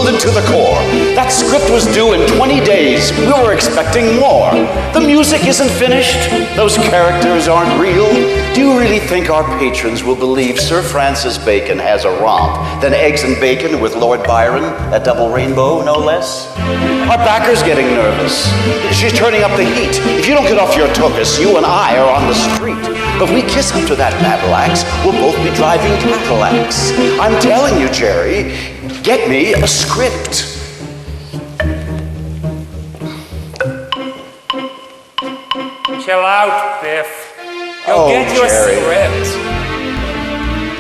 filled to the core. That script was due in 20 days. We were expecting more. The music isn't finished. Those characters aren't real. Do you really think our patrons will believe Sir Francis Bacon has a romp than eggs and bacon with Lord Byron at Double Rainbow, no less? Our backer's getting nervous. She's turning up the heat. If you don't get off your tuchus, you and I are on the street. But if we kiss up to that battle axe, we'll both be driving Cadillacs. I'm telling you, Jerry, get me a script. Chill out, Biff. You'll get your script.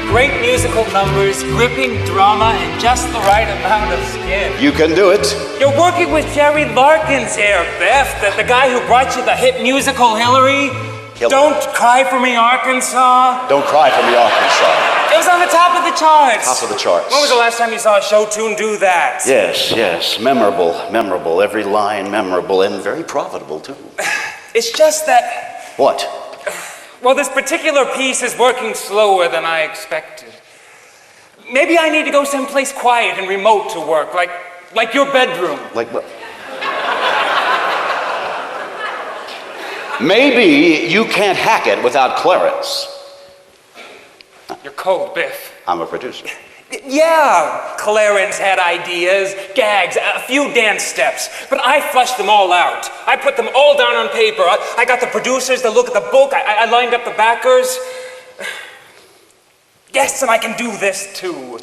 Great musical numbers, gripping drama, and just the right amount of skin. You can do it. You're working with Jerry Larkins here, Biff, the guy who brought you the hit musical Hillary. Don't Cry for Me, Arkansas. Don't Cry for Me, Arkansas. It was on the top of the charts. Top of the charts. When was the last time you saw a show tune do that? Yes. Memorable. Every line memorable and very profitable, too. It's just that... What? Well, this particular piece is working slower than I expected. Maybe I need to go someplace quiet and remote to work, like your bedroom. Like what? Maybe you can't hack it without Clarence. You're cold, Biff. I'm a producer. Yeah, Clarence had ideas, gags, a few dance steps, but I flushed them all out. I put them all down on paper. I got the producers to look at the book. I lined up the backers. Yes, and I can do this too.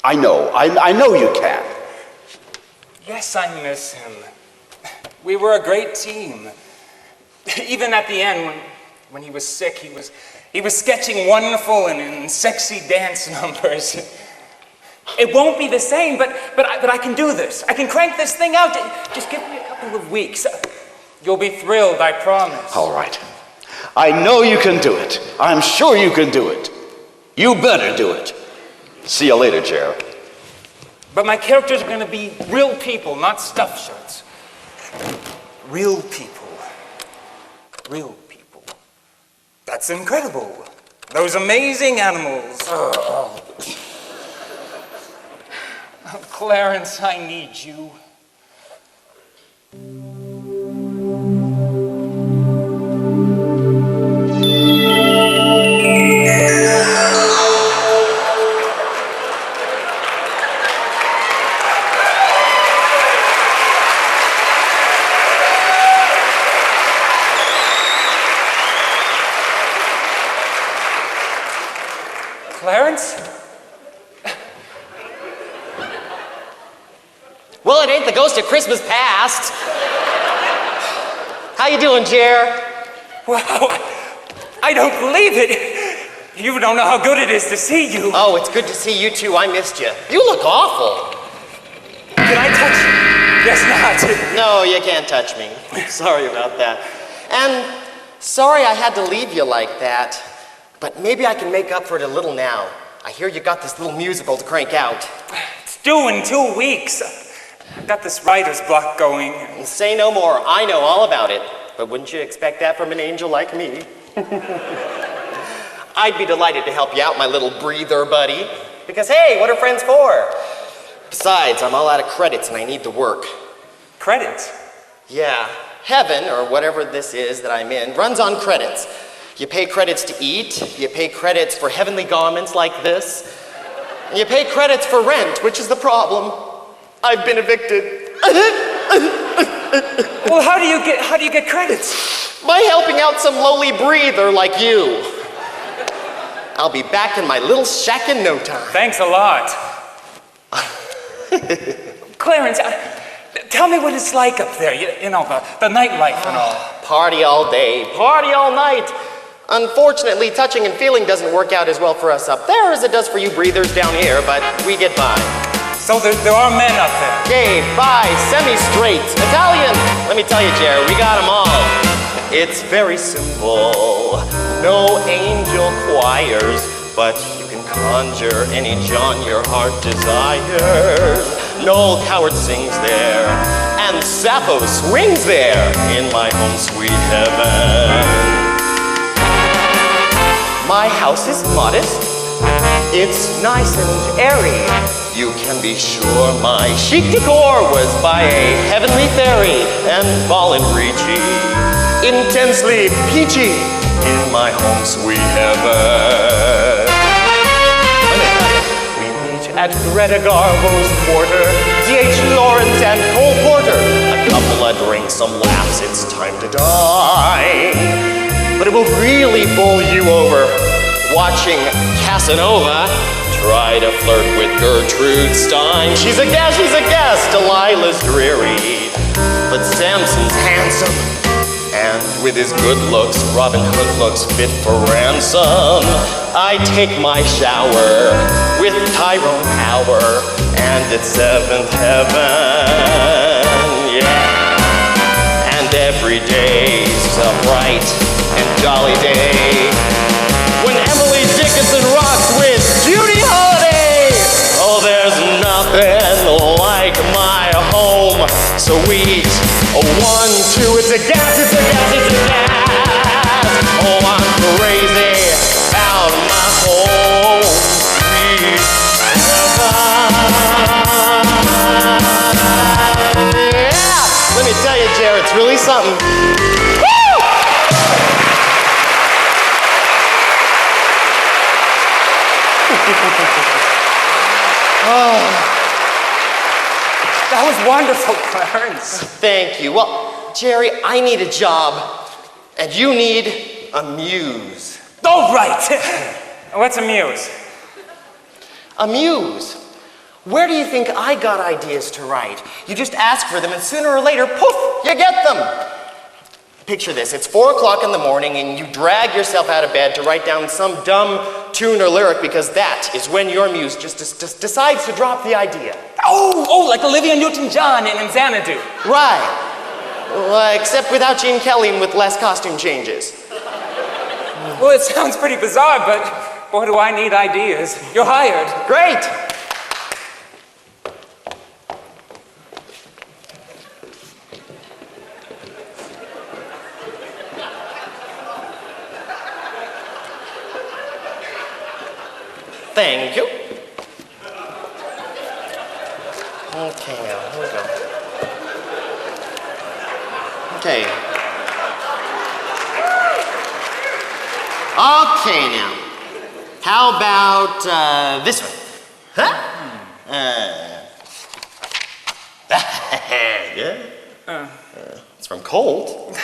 I know you can. Yes, I miss him. We were a great team. Even at the end, when he was sick, he was sketching wonderful and sexy dance numbers. It won't be the same, but I can do this. I can crank this thing out. Just give me a couple of weeks. You'll be thrilled, I promise. All right. I know you can do it. I'm sure you can do it. You better do it. See you later, Jared. But my characters are going to be real people, not stuffed shirts. Real people. Real people. That's incredible. Those amazing animals. Oh, Clarence, I need you. Clarence? Well, it ain't the ghost of Christmas past. How you doing, Jer? Wow, I don't believe it. You don't know how good it is to see you. Oh, it's good to see you too. I missed you. You look awful. Can I touch you? Guess not. No, you can't touch me. Sorry about that. And sorry I had to leave you like that. But maybe I can make up for it a little now. I hear you got this little musical to crank out. It's due in 2 weeks. I've got this writer's block going. Say no more. I know all about it. But wouldn't you expect that from an angel like me? I'd be delighted to help you out, my little breather buddy. Because, hey, what are friends for? Besides, I'm all out of credits and I need to work. Credits? Yeah. Heaven, or whatever this is that I'm in, runs on credits. You pay credits to eat, you pay credits for heavenly garments like this, and you pay credits for rent, which is the problem. I've been evicted. Well, how do you get credits? By helping out some lowly breather like you. I'll be back in my little shack in no time. Thanks a lot. Clarence, tell me what it's like up there, you know, the nightlife and all. Party all day, party all night. Unfortunately, touching and feeling doesn't work out as well for us up there as it does for you breathers down here, but we get by. So there are men up there? Gay, bi, semi-straight, Italian. Let me tell you, Jerry, we got them all. It's very simple. No angel choirs, but you can conjure any John your heart desires. No coward sings there, and Sappho swings there in my home sweet heaven. My house is modest, it's nice and airy. You can be sure my chic decor was by a heavenly fairy and ball and breechy, intensely peachy in my home sweet heaven. We meet at Greta Garbo's Quarter, D.H. Lawrence and Cole Porter. A couple of drinks, some laughs, it's time to die. But it will really bowl you over watching Casanova try to flirt with Gertrude Stein. She's a guest, Delilah's dreary. But Samson's handsome, and with his good looks, Robin Hood looks fit for ransom. I take my shower with Tyrone Power, and it's seventh heaven, yeah. And every day's a bright and jolly day when Emily Dickinson rocks with Judy Holiday. Oh, there's nothing like my home, sweet. Oh, 1, 2, it's a gas, it's a gas, it's a gas. Oh, I'm crazy about my home, sweet heaven. Yeah, let me tell you, Jared, it's really something. That was wonderful, Clarence. Thank you. Well, Jerry, I need a job, and you need a muse. Oh, right. What's a muse? A muse? Where do you think I got ideas to write? You just ask for them, and sooner or later, poof, you get them. Picture this, it's 4 o'clock in the morning, and you drag yourself out of bed to write down some dumb tune or lyric, because that is when your muse just decides to drop the idea. Oh, like Olivia Newton-John in Xanadu. Right. Well, except without Gene Kelly and with less costume changes. Well, it sounds pretty bizarre, but boy, do I need ideas. You're hired. Great. Thank you. Okay, now, here we go. Okay. Okay, now. How about this one? Huh? Yeah? It's from Colt.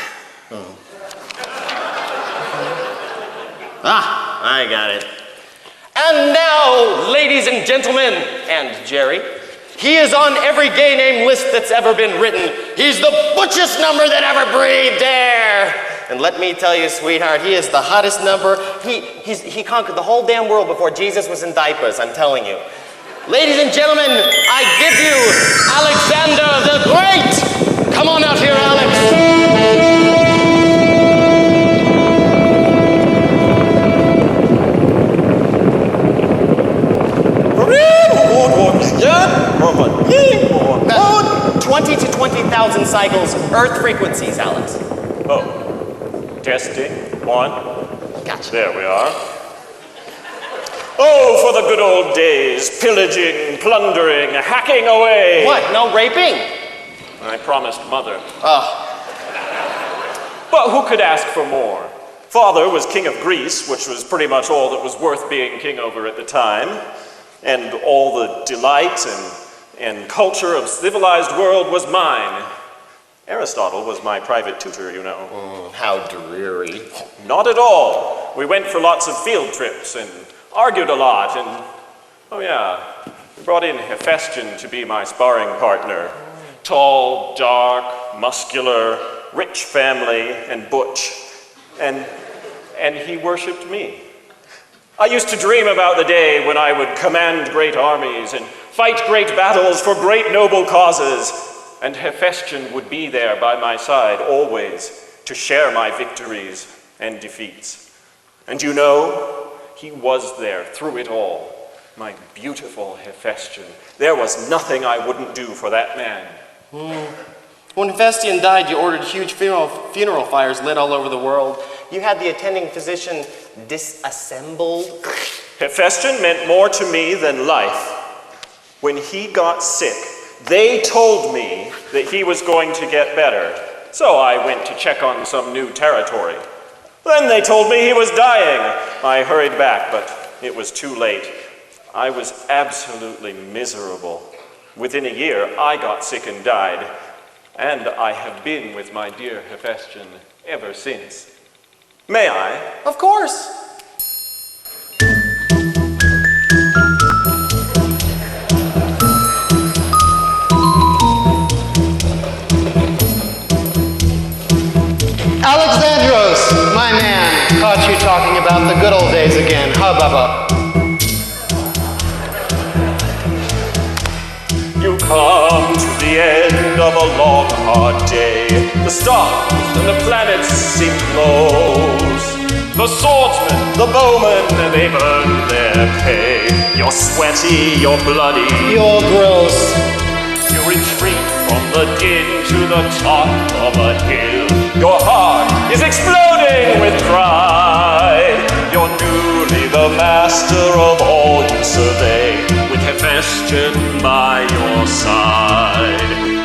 I got it. And now, ladies and gentlemen, and Jerry, he is on every gay name list that's ever been written. He's the butchest number that ever breathed air. And let me tell you, sweetheart, he is the hottest number. He conquered the whole damn world before Jesus was in diapers, I'm telling you. Ladies and gentlemen, I give you Alexander the Great. Come on out here, Alex. About 20 to 20,000 cycles, Earth frequencies, Alex. Oh, testing, 1. Gotcha. There we are. Oh, for the good old days, pillaging, plundering, hacking away. What, no raping? I promised Mother. Oh. But who could ask for more? Father was king of Greece, which was pretty much all that was worth being king over at the time. And all the delight and culture of civilized world was mine. Aristotle was my private tutor, you know. How dreary. Not at all. We went for lots of field trips and argued a lot, and oh yeah, we brought in Hephaestion to be my sparring partner. Tall, dark, muscular, rich family, and butch. And he worshipped me. I used to dream about the day when I would command great armies and fight great battles for great noble causes, and Hephaestion would be there by my side always to share my victories and defeats. And you know, he was there through it all, my beautiful Hephaestion. There was nothing I wouldn't do for that man. When Hephaestion died, you ordered huge funeral fires lit all over the world. You had the attending physician disassembled Hephaestion meant more to me than life. When he got sick, they told me that he was going to get better, so I went to check on some new territory. Then they told me he was dying. I hurried back, but it was too late. I was absolutely miserable. Within a year, I got sick and died, and I have been with my dear Hephaestion ever since. May I? Of course. Alexandros, my man, caught you talking about the good old days again, huh, Bubba? You come to the end of a long, hard day. The stars and the planets seem close. The swordsmen, the bowmen, they earn their pay. You're sweaty, you're bloody, You're gross. you retreat from the din to the top of a hill. Your heart is exploding with pride. You're newly the master of all you survey, with Hephaestion by your side.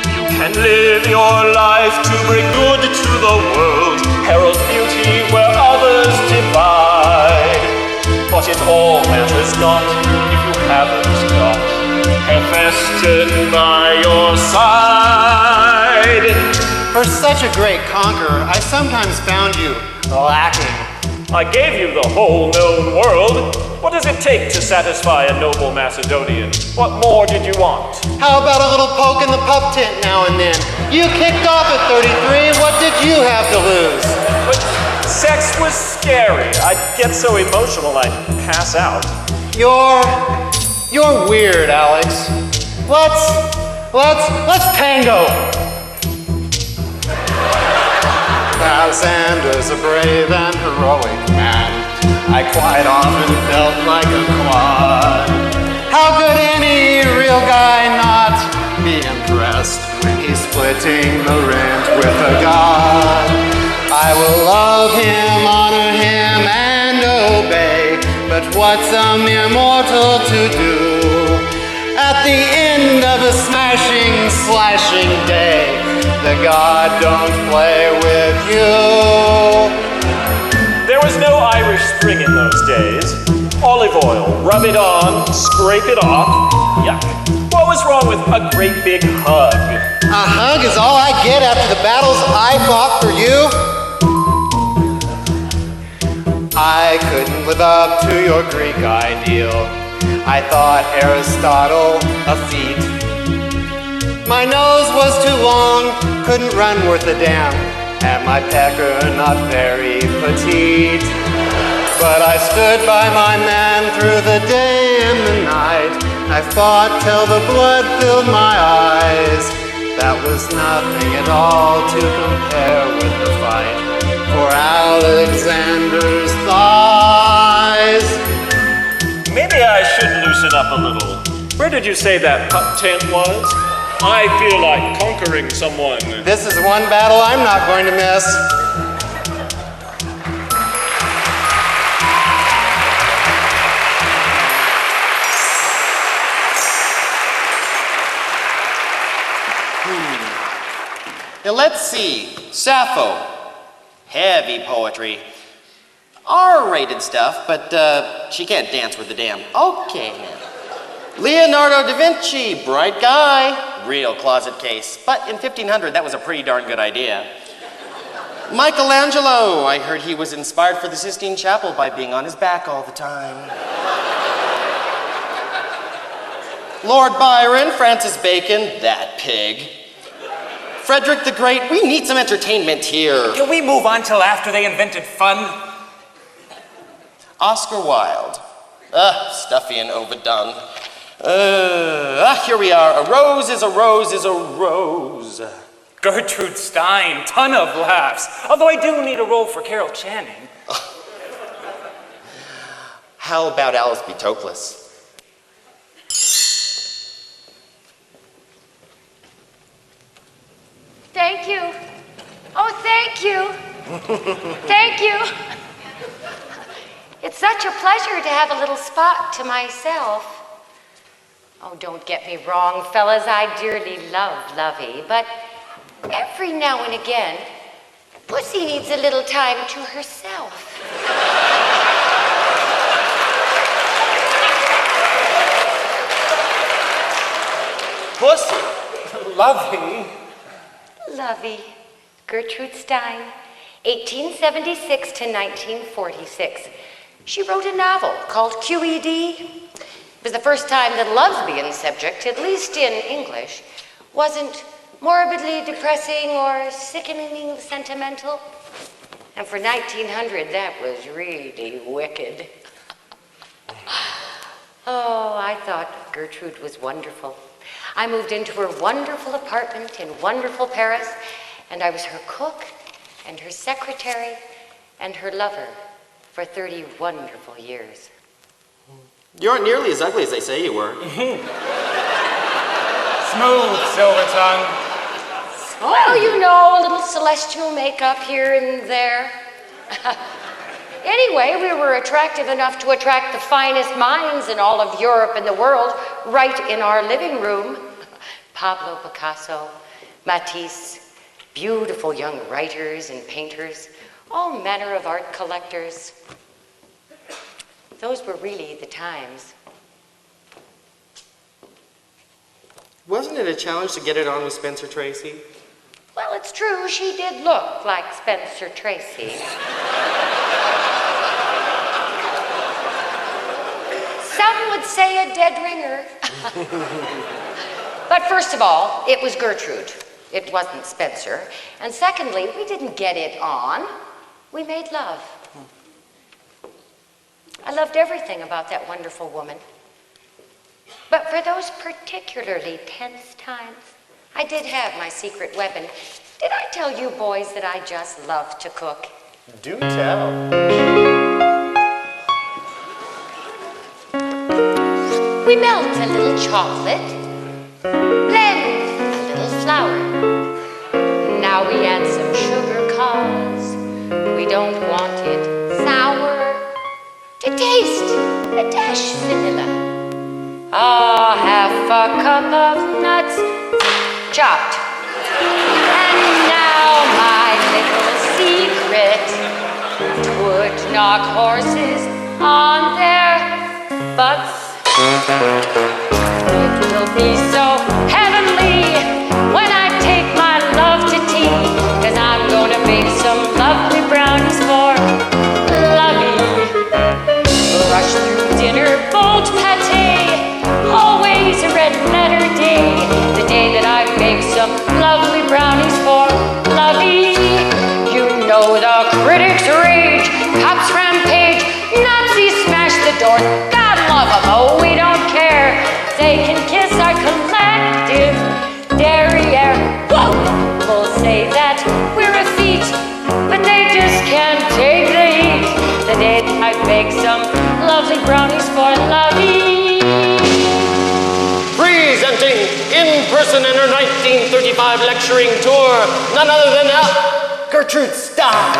You can live your life to bring good to the world, herald beauty where others divide. But it all matters not if you haven't got Hephaestion by your side. For such a great conqueror, I sometimes found you lacking. I gave you the whole known world. What does it take to satisfy a noble Macedonian? What more did you want? How about a little poke in the pup tent now and then? You kicked off at 33, what did you have to lose? But sex was scary. I'd get so emotional I'd pass out. You're weird, Alex. Let's tango. Alexander's a brave and heroic man. I quite often felt like a quad. How could any real guy not be impressed when he's splitting the rent with a god? I will love him, honor him, and obey, but what's a mere mortal to do? At the end of a smashing, slashing day, the god don't play with you. There was no Irish Spring in those days. Olive oil, rub it on, scrape it off. Yuck. What was wrong with a great big hug? A hug is all I get after the battles I fought for you. I couldn't live up to your Greek ideal. I thought Aristotle a feat. My nose was too long, couldn't run worth a damn, and my pecker not very petite. But I stood by my man through the day and the night. I fought till the blood filled my eyes. That was nothing at all to compare with the fight for Alexander's thighs. Maybe I should loosen up a little. Where did you say that pup tent was? I feel like conquering someone. This is one battle I'm not going to miss. Now let's see. Sappho. Heavy poetry. R-rated stuff, but she can't dance with the damn. Okay. Leonardo da Vinci, bright guy, real closet case. But in 1500, that was a pretty darn good idea. Michelangelo, I heard he was inspired for the Sistine Chapel by being on his back all the time. Lord Byron, Francis Bacon, that pig. Frederick the Great, we need some entertainment here. Can we move on till after they invented fun? Oscar Wilde. Stuffy and overdone. Here we are. A rose is a rose is a rose. Gertrude Stein, ton of laughs. Although I do need a role for Carol Channing. How about Alice B. Toklas? Thank you. Oh, thank you. Thank you. It's such a pleasure to have a little spot to myself. Oh, don't get me wrong, fellas, I dearly love Lovey, but every now and again, Pussy needs a little time to herself. Pussy. Lovey. Lovey, Gertrude Stein, 1876 to 1946. She wrote a novel called QED. It was the first time that a lesbian subject, at least in English, wasn't morbidly depressing or sickeningly sentimental. And for 1900, that was really wicked. Oh, I thought Gertrude was wonderful. I moved into her wonderful apartment in wonderful Paris, and I was her cook and her secretary and her lover for 30 wonderful years. You aren't nearly as ugly as they say you were. Smooth, Silver Tongue. Well, you know, a little celestial makeup here and there. Anyway, we were attractive enough to attract the finest minds in all of Europe and the world right in our living room. Pablo Picasso, Matisse, beautiful young writers and painters, all manner of art collectors. Those were really the times. Wasn't it a challenge to get it on with Spencer Tracy? Well, it's true, she did look like Spencer Tracy. Some would say a dead ringer. But first of all, it was Gertrude. It wasn't Spencer. And secondly, we didn't get it on. We made love. I loved everything about that wonderful woman. But for those particularly tense times, I did have my secret weapon. Did I tell you boys that I just love to cook? Do tell. We melt a little chocolate, blend a little flour. Now we add some sugar 'cause we don't want it sour. To taste, a dash vanilla. Half a cup of nuts chopped. And now my little secret would knock horses on their butts. It will be so heavenly when I take my love to tea, 'cause I'm gonna make some lovely brownies for Lovey. Rush through dinner, bold pate, always a red letter day, the day that I make some lovely brownies for Lovey. You know the critics rage, cops rampage, Nazis smash the door. God love them, oh, we don't care. They can kiss our collective derriere. Whoa! We'll say that we're a feat, but they just can't take the heat. The day that I bake some lovely brownies for Lovey. Presenting in person in her 1935 lecturing tour, none other than Gertrude Stein.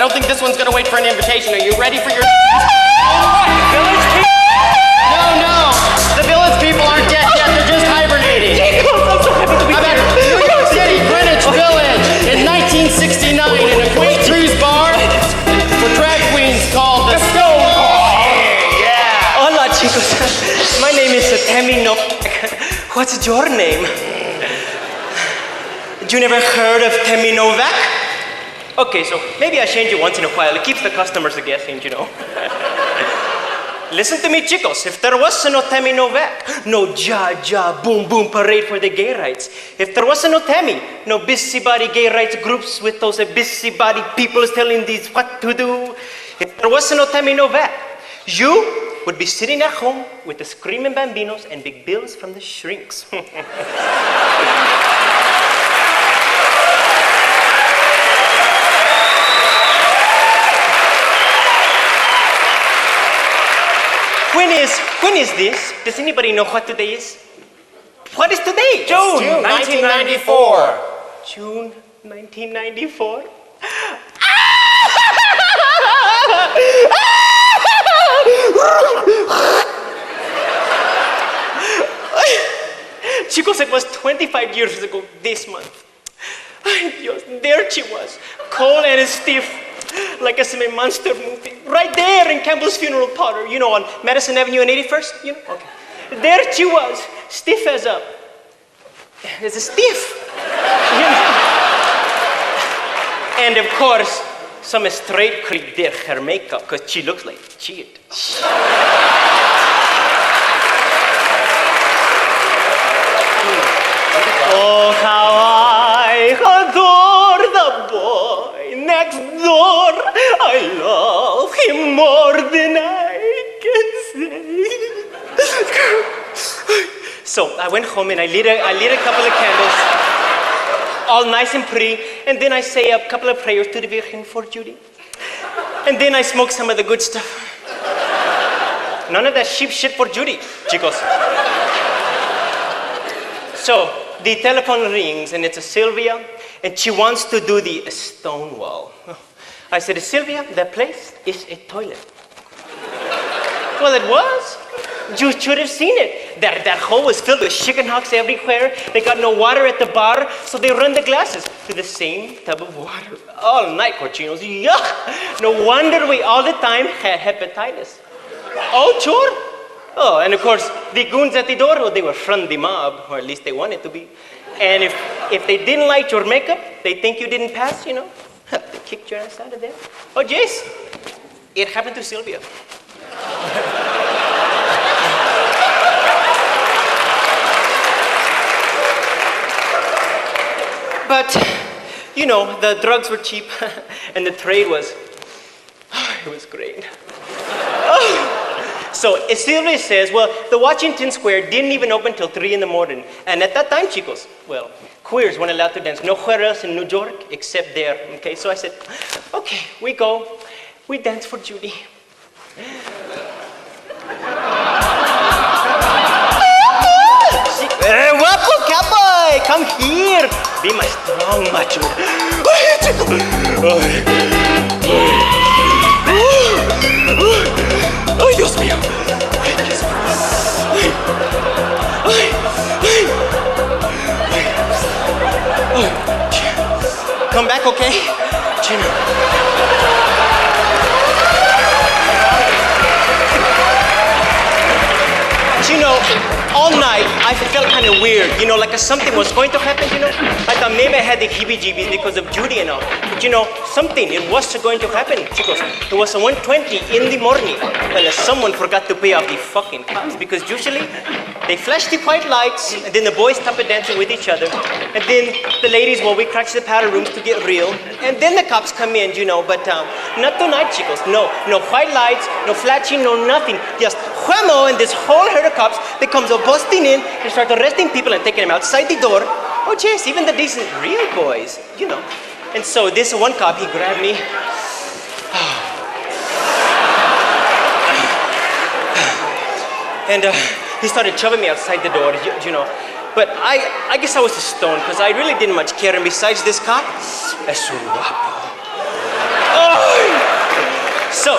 I don't think this one's gonna wait for an invitation. Are you ready for your... Village people? No. The village people aren't dead yet. They're just hibernating. I'm so happy to be I'm at here. New York City, Greenwich Village, in 1969, in a great cruise bar for drag queens called the Stone. Hola, chicos. My name is Tammy. What's your name? You never heard of Tammy Novak? Okay, so maybe I change it once in a while. It keeps the customers guessing, you know. Listen to me, chicos. If there was no Tammy Novak, no ja, boom, boom parade for the gay rights. If there was no Tammy, no busybody gay rights groups with those busybody people telling these what to do. If there was no Tammy Novak, you would be sitting at home with the screaming bambinos and big bills from the shrinks. When is this? Does anybody know what today is? What is today? June 1994. June 1994? Chicos, it was 25 years ago this month. Ay, Dios, there she was, cold and stiff, like a cement monster movie, right there in Campbell's Funeral Parlor, you know, on Madison Avenue and 81st, you know? Okay. There she was, stiff as a stiff. You know? And of course, some straight creep did her makeup, because she looks like shit. Oh, how I adore the boy next door. I love him more than I can say. So I went home and I lit a couple of candles, all nice and pretty, and then I say a couple of prayers to the Virgin for Judy. And then I smoke some of the good stuff. None of that cheap shit for Judy, chicos. So the telephone rings and it's a Sylvia, and she wants to do the Stonewall. I said, Sylvia, that place is a toilet. Well, it was. You should have seen it. That hole was filled with chicken hawks everywhere. They got no water at the bar, so they run the glasses to the same tub of water all night, cochinos. Yuck! No wonder we all the time had hepatitis. Oh, sure. Oh, and of course, the goons at the door, well, they were from the mob, or at least they wanted to be. And if they didn't like your makeup, they think you didn't pass, you know, they kicked your ass out of there. Oh, Jace, it happened to Sylvia. But, you know, the drugs were cheap, and the trade was, it was great. So Sylvia says, well, the Washington Square didn't even open till 3 in the morning. And at that time, chicos, well, queers weren't allowed to dance nowhere else in New York except there, okay? So I said, okay, we go. We dance for Judy. Hey, guapo cowboy, come here. Be my strong macho. Ay, Dios mío. Ay, Dios mío. Ay. Come back, okay? You know, all night I felt kind of weird, you know, like something was going to happen, you know. I thought maybe I had the heebie-jeebies because of Judy and all. But you know, something, it was going to happen, chicos. It was 1:20 in the morning. Well, someone forgot to pay off the fucking cops because usually they flash the white lights and then the boys stop dancing with each other. And then the ladies, well, we crash the powder rooms to get real. And then the cops come in, you know, but not tonight, chicos. No white lights, no flashing, no nothing. Just whammo, and this whole herd of cops, they come busting in and start arresting people and taking them outside the door. Oh, jeez, even the decent real boys, you know. And so this one cop, he grabbed me. And he started shoving me outside the door, you know. But I guess I was a stone, because I really didn't much care. And besides this cop, es un guapo. Oh, So,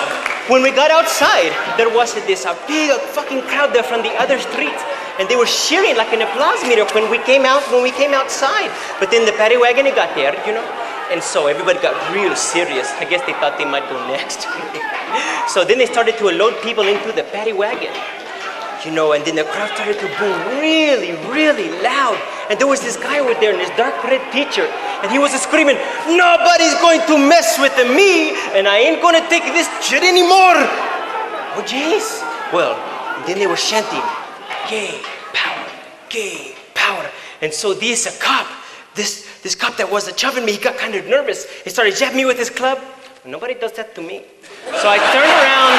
when we got outside, there was this big fucking crowd there from the other street. And they were cheering like an applause meter when we came outside. But then the paddy wagon, it got there, you know. And so everybody got real serious. I guess they thought they might go next. So then they started to load people into the paddy wagon. You know, and then the crowd started to boom really, really loud. And there was this guy over there in his dark red t-shirt. And he was screaming, "Nobody's going to mess with me, and I ain't gonna take this shit anymore." Oh, jeez. Well, then they were chanting, "Gay power, gay power." And so this cop, this cop that was shoving me, he got kind of nervous. He started jabbing me with his club. Nobody does that to me. So I turned around.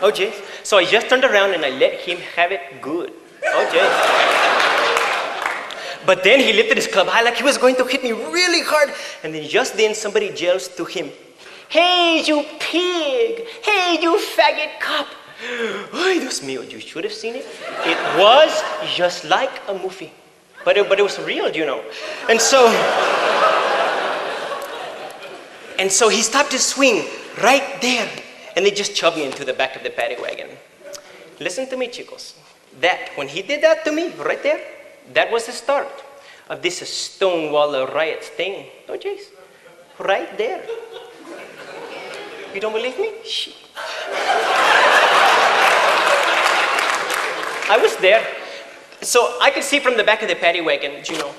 Oh, jeez. So I just turned around and I let him have it good. Oh, jeez. But then he lifted his club high like he was going to hit me really hard. And then just then somebody yells to him, "Hey, you pig! Hey, you faggot cop!" Ay, Dios mío, you should have seen it. It was just like a movie. But it was real, you know. And so he stopped his swing right there. And they just shoved me into the back of the paddy wagon. Listen to me, chicos. When he did that to me, right there, that was the start of this Stonewall riots thing. Oh, jeez. Right there. You don't believe me? Shit. I was there. So I could see from the back of the paddy wagon, you know,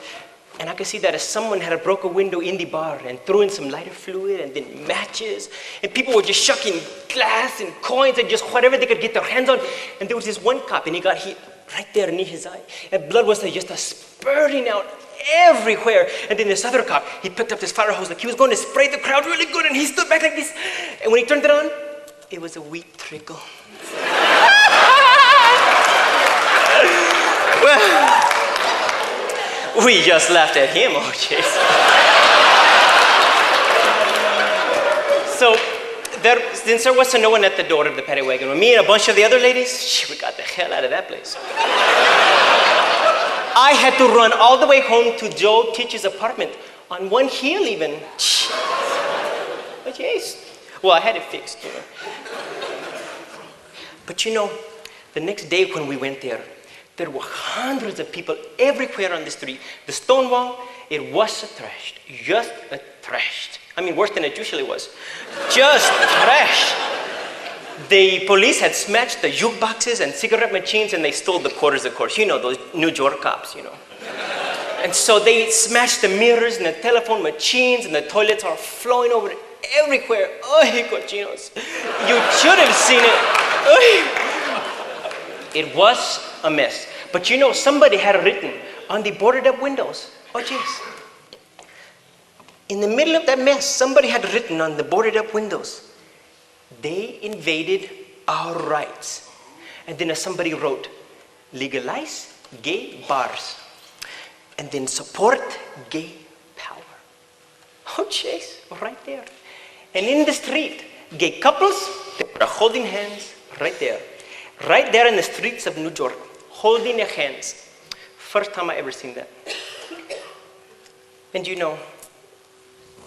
and I could see that someone had broke a window in the bar and threw in some lighter fluid and then matches. And people were just shucking glass and coins and just whatever they could get their hands on. And there was this one cop and he got hit right there near his eye. And blood was just spurting out everywhere. And then this other cop, he picked up this fire hose like he was going to spray the crowd really good. And he stood back like this. And when he turned it on, it was a weak trickle. Well, we just laughed at him, oh jeez. So, since there was no one at the door of the paddy wagon, with me and a bunch of the other ladies, we got the hell out of that place. I had to run all the way home to Joe Teach's apartment, on one heel even. Oh jeez. Well, I had it fixed, you know. But you know, the next day when we went there were hundreds of people everywhere on the street. The Stonewall, it was trashed, just trashed. I mean, worse than it usually was. Just trashed. The police had smashed the jukeboxes and cigarette machines and they stole the quarters, of course. You know, those New York cops, you know. And so they smashed the mirrors and the telephone machines and the toilets are flowing over everywhere. Ay, cochinos. You should have seen it. Ay. It was a mess. But you know, somebody had written on the boarded up windows. Oh, jeez. In the middle of that mess, somebody had written on the boarded up windows, "They invaded our rights." And then somebody wrote, "Legalize gay bars." And then support gay power. Oh, jeez, right there. And in the street, gay couples, they were holding hands right there. Right there in the streets of New York, holding their hands. First time I ever seen that. And you know,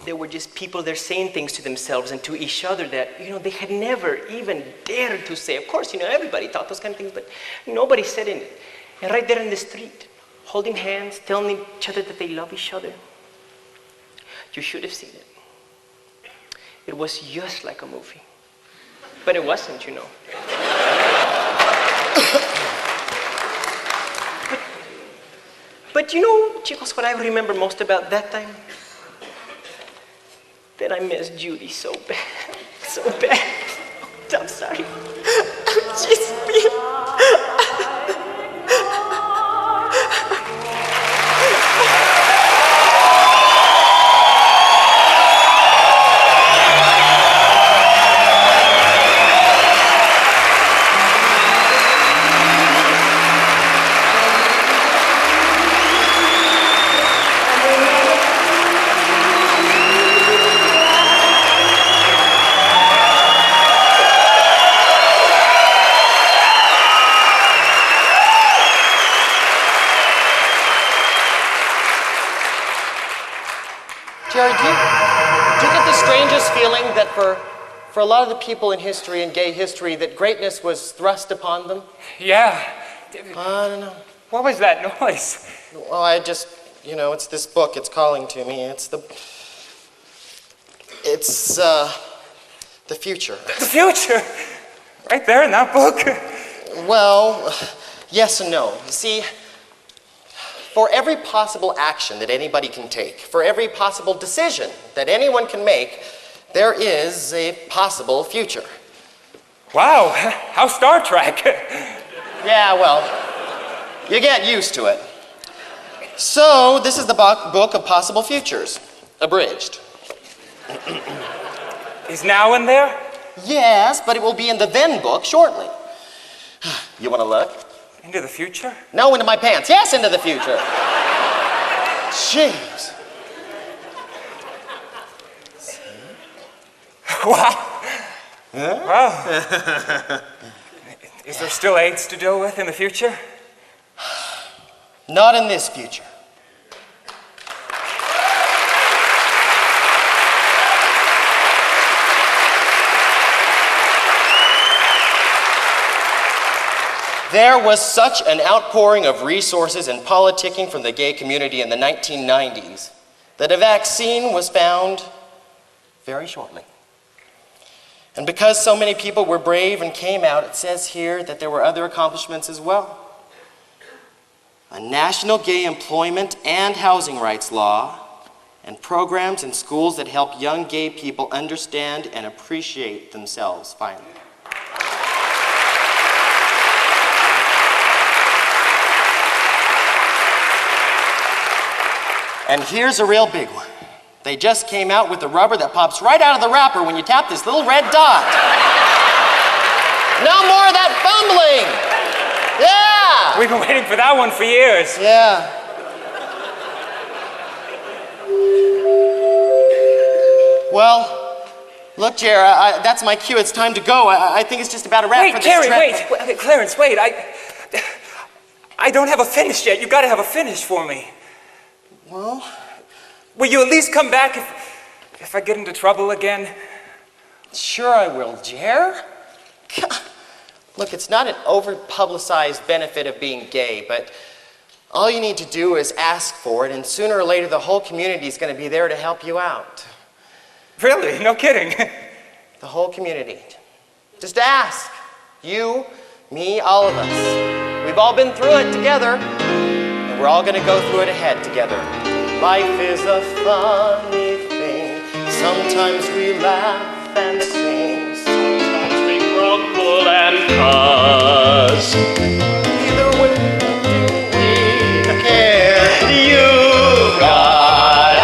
there were just people there saying things to themselves and to each other that, you know, they had never even dared to say. Of course, you know, everybody thought those kind of things, but nobody said it. And right there in the street, holding hands, telling each other that they love each other. You should have seen it. It was just like a movie. But it wasn't, you know. But you know, chicos, what I remember most about that time? That I miss Judy so bad, so bad. I'm sorry. She's Jared, do you get the strangest feeling that for a lot of the people in history and gay history that greatness was thrust upon them? Yeah. I don't know. What was that noise? Well, I just, it's this book. It's calling to me. It's the future. The future? Right there in that book? Well, yes and no. You see, for every possible action that anybody can take, for every possible decision that anyone can make, there is a possible future. Wow, how Star Trek. Yeah, well, you get used to it. So, this is the book of possible futures, abridged. Is now in there? Yes, but it will be in the then book shortly. You want to look? Into the future? No, into my pants. Yes, into the future. Jeez. Wow. Huh? Wow. Is there still AIDS to deal with in the future? Not in this future. There was such an outpouring of resources and politicking from the gay community in the 1990s that a vaccine was found very shortly. And because so many people were brave and came out, it says here that there were other accomplishments as well. A national gay employment and housing rights law, and programs in schools that help young gay people understand and appreciate themselves finally. And here's a real big one. They just came out with the rubber that pops right out of the wrapper when you tap this little red dot. No more of that fumbling. Yeah. We've been waiting for that one for years. Yeah. Well, look, Jer, that's my cue. It's time to go. I think it's just about a wrap for this Terry, trip. wait. Clarence, wait. I don't have a finish yet. You gotta have a finish for me. Well, will you at least come back if I get into trouble again? Sure I will, Jer. Look, it's not an over-publicized benefit of being gay, but all you need to do is ask for it, and sooner or later the whole community is going to be there to help you out. Really? No kidding. The whole community. Just ask. You, me, all of us. We've all been through it together. We're all gonna go through it ahead together. Life is a funny thing. Sometimes we laugh and sing. Sometimes we grumble and cuss. Either way, we care. You got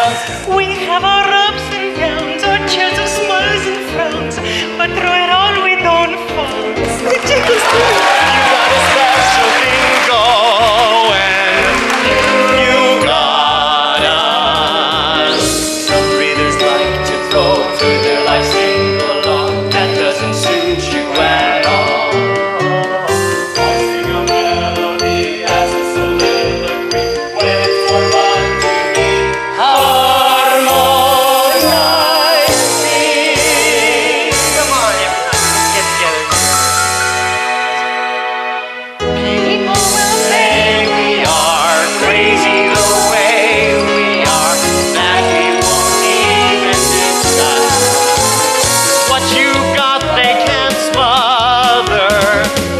us. We have our ups and downs, our chance of smiles and frowns, but through it all we don't fall. We take us through. You got a special thing going. You got us. Some breathers like to go through their life single along. That doesn't suit you at all. I sing a melody as a soliloquy when it's for fun to me. Harmonizing. Come on, let's get together. People will Say we are crazy the way we are, that we won't even discuss. What you got they can't smother.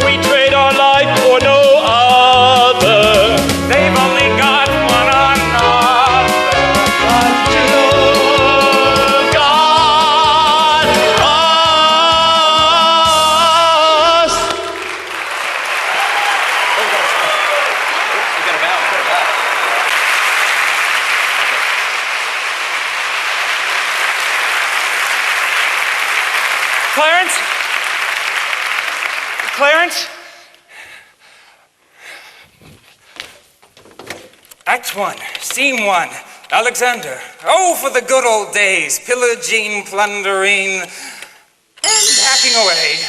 We trade our life for no other. They've only got one another. But you got us. You gotta bow. Clarence? Clarence? Act 1, Scene 1, Alexander. Oh, for the good old days, pillaging, plundering, and hacking away.